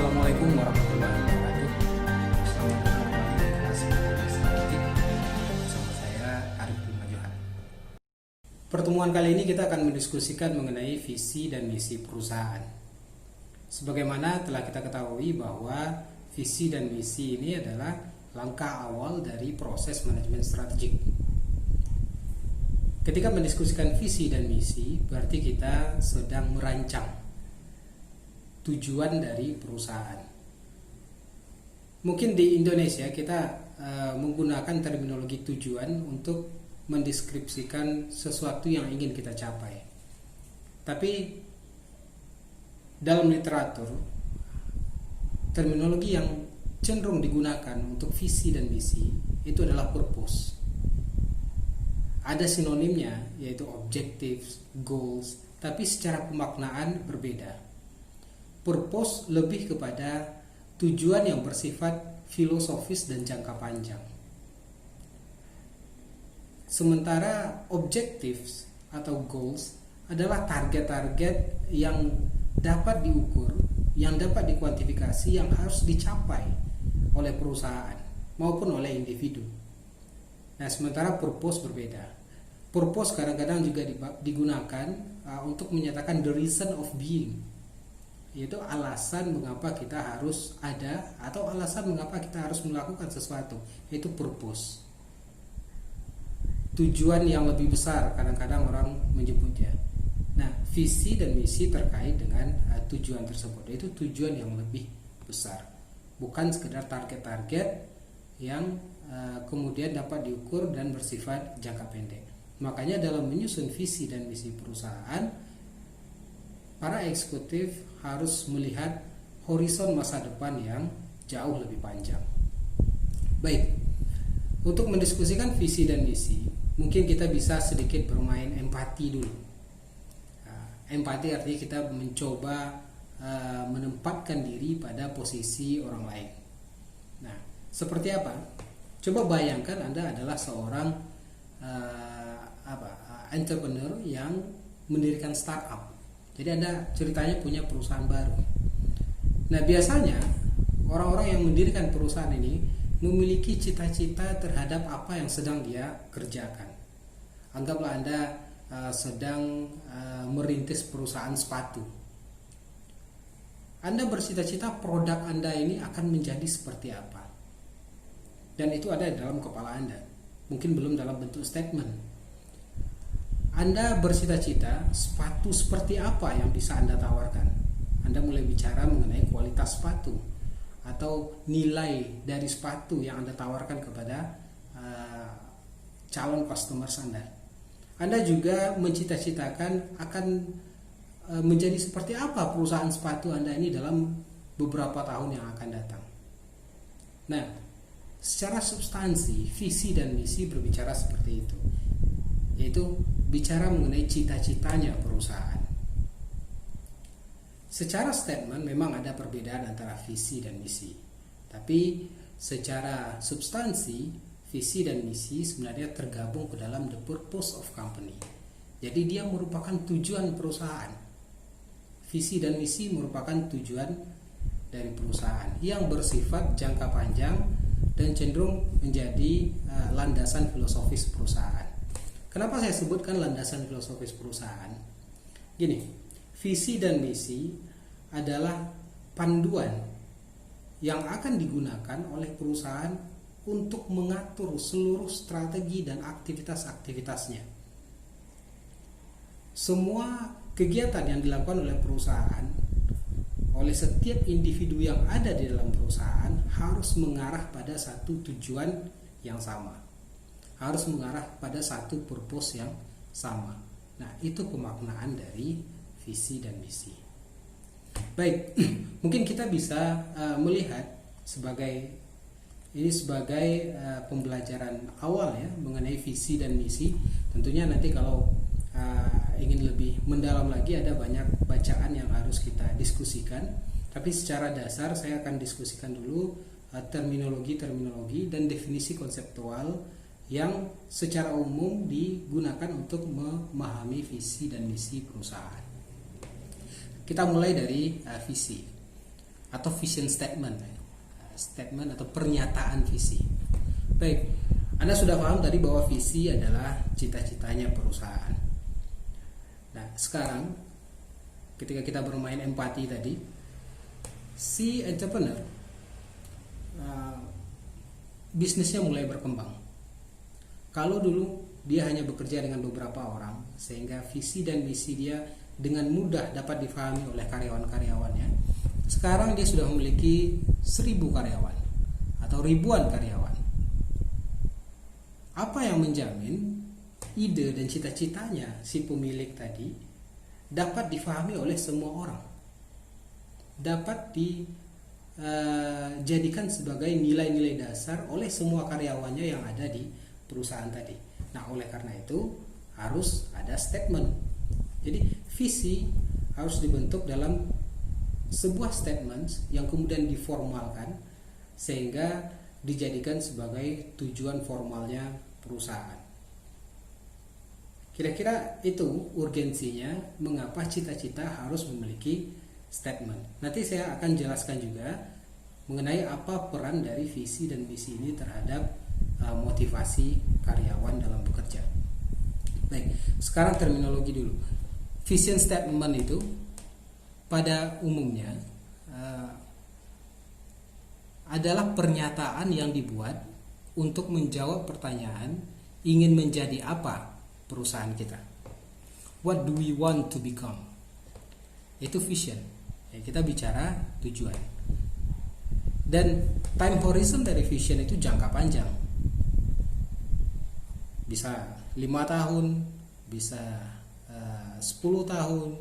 Assalamualaikum warahmatullahi wabarakatuh. Selamat datang kembali di kelas Statistik bersama saya Arif Bima Johan. Pertemuan kali ini kita akan mendiskusikan mengenai visi dan misi perusahaan. Sebagaimana telah kita ketahui bahwa visi dan misi ini adalah langkah awal dari proses manajemen strategik. Ketika mendiskusikan visi dan misi, berarti kita sedang merancang tujuan dari perusahaan. Mungkin di Indonesia kita menggunakan terminologi tujuan untuk mendeskripsikan sesuatu yang ingin kita capai. Tapi dalam literatur, terminologi yang cenderung digunakan untuk visi dan misi itu adalah purpose. Ada sinonimnya, yaitu objectives, goals, tapi secara pemaknaan berbeda. Purpose lebih kepada tujuan yang bersifat filosofis dan jangka panjang. Sementara objectives atau goals adalah target-target yang dapat diukur, yang dapat dikuantifikasi, yang harus dicapai oleh perusahaan maupun oleh individu. Nah, sementara purpose berbeda. Purpose kadang-kadang juga digunakan untuk menyatakan the reason of being, yaitu alasan mengapa kita harus ada atau alasan mengapa kita harus melakukan sesuatu, yaitu purpose. Tujuan yang lebih besar kadang-kadang orang menyebutnya. Nah, visi dan misi terkait dengan tujuan tersebut, yaitu tujuan yang lebih besar, bukan sekedar target-target yang kemudian dapat diukur dan bersifat jangka pendek. Makanya dalam menyusun visi dan misi perusahaan, para eksekutif harus melihat horizon masa depan yang jauh lebih panjang. Baik, untuk mendiskusikan visi dan misi, mungkin kita bisa sedikit bermain empati dulu. Empati artinya kita mencoba menempatkan diri pada posisi orang lain. Nah, seperti apa? Coba bayangkan Anda adalah seorang entrepreneur yang mendirikan startup. Jadi Anda ceritanya punya perusahaan baru. Nah, biasanya orang-orang yang mendirikan perusahaan ini memiliki cita-cita terhadap apa yang sedang dia kerjakan. Anggaplah Anda sedang merintis perusahaan sepatu. Anda bercita-cita produk Anda ini akan menjadi seperti apa. Dan itu ada dalam kepala Anda. Mungkin belum dalam bentuk statement. Anda bercita-cita sepatu seperti apa yang bisa Anda tawarkan. Anda mulai bicara mengenai kualitas sepatu atau nilai dari sepatu yang Anda tawarkan kepada calon customer Anda. Anda juga mencita-citakan akan menjadi seperti apa perusahaan sepatu Anda ini dalam beberapa tahun yang akan datang. Nah, secara substansi, visi dan misi berbicara seperti itu, yaitu bicara mengenai cita-citanya perusahaan. Secara statement memang ada perbedaan antara visi dan misi, tapi secara substansi visi dan misi sebenarnya tergabung ke dalam the purpose of company. Jadi dia merupakan tujuan perusahaan. Visi dan misi merupakan tujuan dari perusahaan yang bersifat jangka panjang dan cenderung menjadi landasan filosofis perusahaan. Kenapa saya sebutkan landasan filosofis perusahaan? Gini, visi dan misi adalah panduan yang akan digunakan oleh perusahaan untuk mengatur seluruh strategi dan aktivitas-aktivitasnya. Semua kegiatan yang dilakukan oleh perusahaan, oleh setiap individu yang ada di dalam perusahaan harus mengarah pada satu tujuan yang sama. Harus mengarah pada satu purpose yang sama. Nah, itu pemaknaan dari visi dan misi. Baik, mungkin kita bisa melihat sebagai pembelajaran awal ya mengenai visi dan misi. Tentunya nanti kalau ingin lebih mendalam lagi ada banyak bacaan yang harus kita diskusikan. Tapi secara dasar saya akan diskusikan dulu terminologi dan definisi konseptual yang secara umum digunakan untuk memahami visi dan misi perusahaan. Kita mulai dari visi. atau vision statement, statement atau pernyataan visi. Baik, Anda sudah paham tadi bahwa visi adalah cita-citanya perusahaan. Nah, sekarang ketika kita bermain empati tadi, si entrepreneur bisnisnya mulai berkembang. Kalau dulu dia hanya bekerja dengan beberapa orang, sehingga visi dan misi dia dengan mudah dapat difahami oleh karyawan-karyawannya. Sekarang dia sudah memiliki 1000 karyawan atau ribuan karyawan. Apa yang menjamin ide dan cita-citanya si pemilik tadi dapat difahami oleh semua orang, dapat dijadikan sebagai nilai-nilai dasar oleh semua karyawannya yang ada di perusahaan tadi. Nah, oleh karena itu harus ada statement. Jadi visi harus dibentuk dalam sebuah statement yang kemudian diformalkan sehingga dijadikan sebagai tujuan formalnya perusahaan. Kira-kira itu urgensinya mengapa cita-cita harus memiliki statement. Nanti saya akan jelaskan juga mengenai apa peran dari visi dan misi ini terhadap motivasi karyawan dalam bekerja. Baik, sekarang terminologi dulu. Vision statement itu pada umumnya adalah pernyataan yang dibuat untuk menjawab pertanyaan ingin menjadi apa perusahaan kita. What do we want to become? Itu vision. Ya, kita bicara tujuan. Dan time horizon dari vision itu jangka panjang. Bisa 5 tahun, bisa 10 tahun,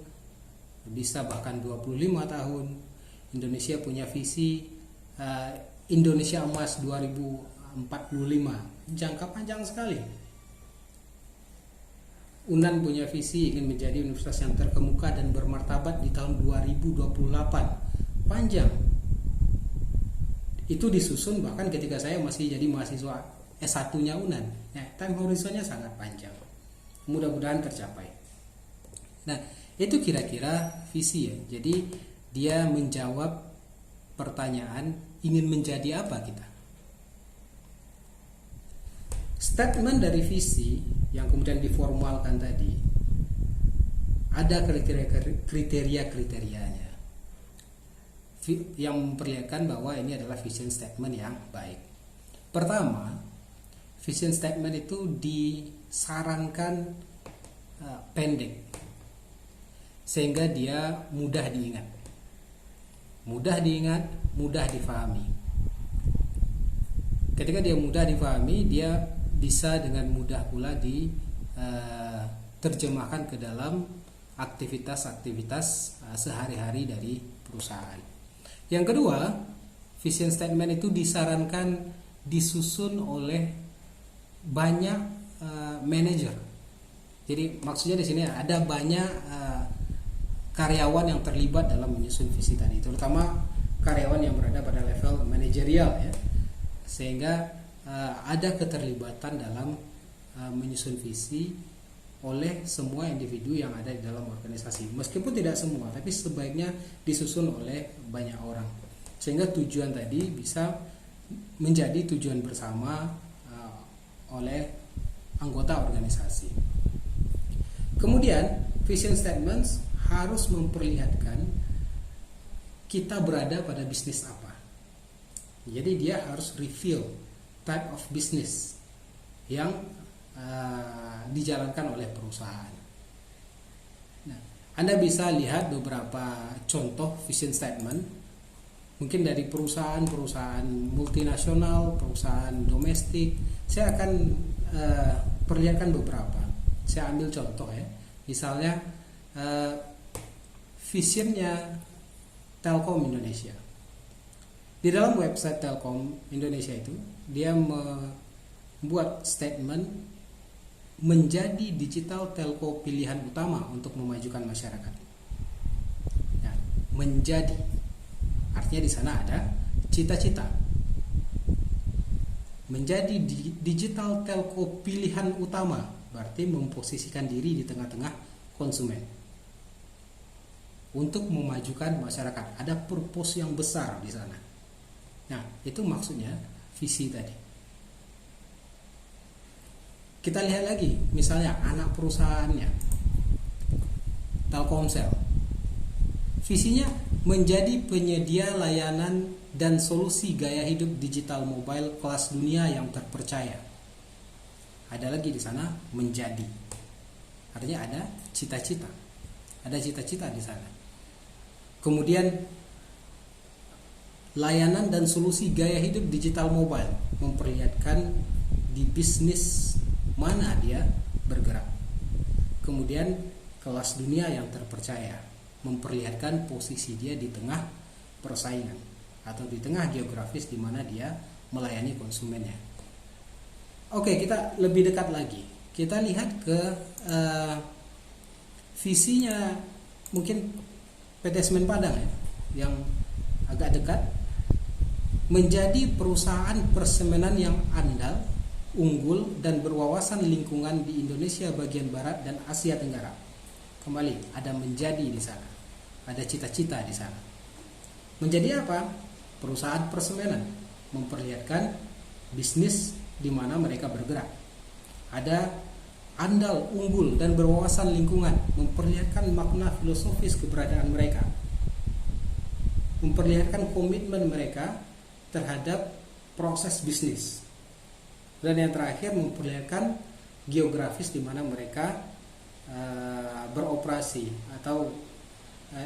bisa bahkan 25 tahun. Indonesia punya visi Indonesia Emas 2045, jangka panjang sekali. UNAN punya visi ingin menjadi universitas yang terkemuka dan bermartabat di tahun 2028, panjang. Itu disusun bahkan ketika saya masih jadi mahasiswa S1-nya UNAN. Nah, time horizonnya sangat panjang. Mudah-mudahan tercapai. Nah, itu kira-kira visi ya. Jadi dia menjawab pertanyaan ingin menjadi apa kita. Statement dari visi yang kemudian diformalkan tadi ada kriteria-kriterianya yang memperlihatkan bahwa ini adalah vision statement yang baik. Pertama, vision statement itu disarankan pendek sehingga dia mudah diingat, mudah difahami. Ketika dia mudah difahami, dia bisa dengan mudah pula diterjemahkan ke dalam aktivitas-aktivitas sehari-hari dari perusahaan. Yang kedua, vision statement itu disarankan disusun oleh banyak manajer. Jadi maksudnya di sini ada banyak karyawan yang terlibat dalam menyusun visi tadi, terutama karyawan yang berada pada level manajerial ya, sehingga ada keterlibatan dalam menyusun visi oleh semua individu yang ada di dalam organisasi. Meskipun tidak semua, tapi sebaiknya disusun oleh banyak orang sehingga tujuan tadi bisa menjadi tujuan bersama oleh anggota organisasi. Kemudian vision statements harus memperlihatkan kita berada pada bisnis apa. Jadi dia harus reveal type of business yang dijalankan oleh perusahaan. Nah, Anda bisa lihat beberapa contoh vision statement, mungkin dari perusahaan multinasional, perusahaan domestik. Saya akan perlihatkan beberapa. Saya ambil contoh ya. Misalnya visionnya Telkom Indonesia. Di dalam website Telkom Indonesia itu dia membuat statement menjadi digital telco pilihan utama untuk memajukan masyarakat. Ya, menjadi artinya di sana ada cita-cita. Menjadi digital telco pilihan utama berarti memposisikan diri di tengah-tengah konsumen. untuk memajukan masyarakat. Ada purpose yang besar di sana. Nah, itu maksudnya visi tadi. Kita lihat lagi, misalnya anak perusahaannya, Telkomsel. Visinya menjadi penyedia layanan dan solusi gaya hidup digital mobile kelas dunia yang terpercaya. Ada lagi di sana menjadi. Artinya ada cita-cita. Ada cita-cita di sana. Kemudian layanan dan solusi gaya hidup digital mobile memperlihatkan di bisnis mana dia bergerak. Kemudian kelas dunia yang terpercaya memperlihatkan posisi dia di tengah persaingan atau di tengah geografis di mana dia melayani konsumennya. Oke, kita lebih dekat lagi. Kita lihat ke visinya mungkin PT Semen Padang ya, yang agak dekat, menjadi perusahaan persemenan yang andal, unggul dan berwawasan lingkungan di Indonesia bagian barat dan Asia Tenggara. Kembali ada menjadi di sana, ada cita-cita di sana. Menjadi apa? Perusahaan persemenan, memperlihatkan bisnis di mana mereka bergerak. Ada andal, unggul dan berwawasan lingkungan, memperlihatkan makna filosofis keberadaan mereka, memperlihatkan komitmen mereka terhadap proses bisnis. Dan yang terakhir memperlihatkan geografis di mana mereka beroperasi atau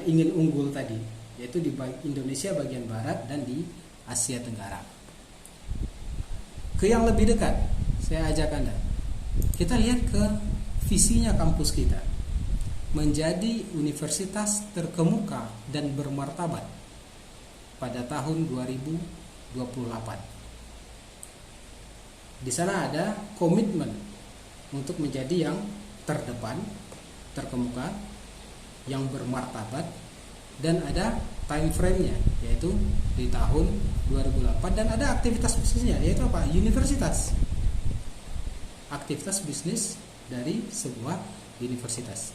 ingin unggul tadi, yaitu di Indonesia bagian barat dan di Asia Tenggara. Ke yang lebih dekat, saya ajak Anda. Kita lihat ke visinya kampus kita. Menjadi universitas terkemuka dan bermartabat pada tahun 2028. Di sana ada komitmen untuk menjadi yang terdepan, terkemuka, yang bermartabat, dan ada time frame-nya, yaitu di tahun 2008, dan ada aktivitas bisnisnya, yaitu apa? Universitas. Aktivitas bisnis dari sebuah universitas.